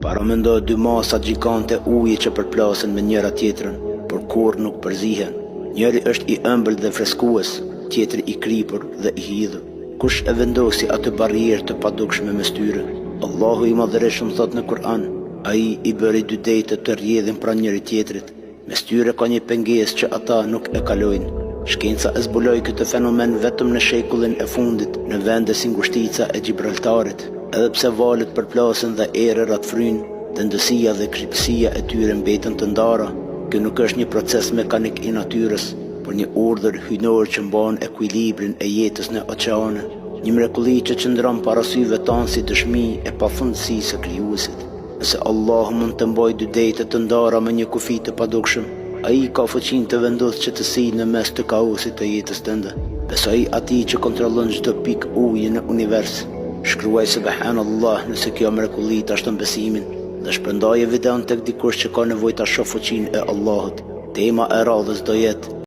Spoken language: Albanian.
Paramendo dy masa gjigante uje që përplasen me njëra tjetrën, por kur nuk përzihen. Njëri është i ëmbël dhe freskues, tjetri i kripur dhe i hidhur. Kush e vendosi atë barrierë të padukshme mes tyre? Allahu i Madhërisht thot në Kur'an, ai i bëri dy dejtë të rrjedhin pranë njëri tjetrit. Mes tyre ka një pengesë që ata nuk e kalojnë. Shkenca e zbuloi këtë fenomen vetëm në shekullin e fundit në vende si ngushtica e Gibraltarit. Edhe pse valët përplasen dhe erërat frynë, dëndësia dhe kripësia e tyre mbeten të ndara. Kjo nuk është një proces mekanik i natyrës, por një urdhër hyjnor që mban ekuilibrin e jetës në oqeane, një mrekulli që qëndron para syve tanë si dëshmi e pafundësisë së Krijuesit. Nëse Allah mund të mbajë dy dejte të ndara me një kufi të padukshëm, ai ka fuqinë të vendosë që të silë në mes të kaosit të jetës tënde. Besoj atij që kontrollon çdo pikë uji në univers. Shkruaj subhanallah nëse kjo mrekulli ta shton besimin, dhe shpërndaje videon tek dikush që ka nevojë ta shohë fuqinë e Allahut. Tema e radhës do jetë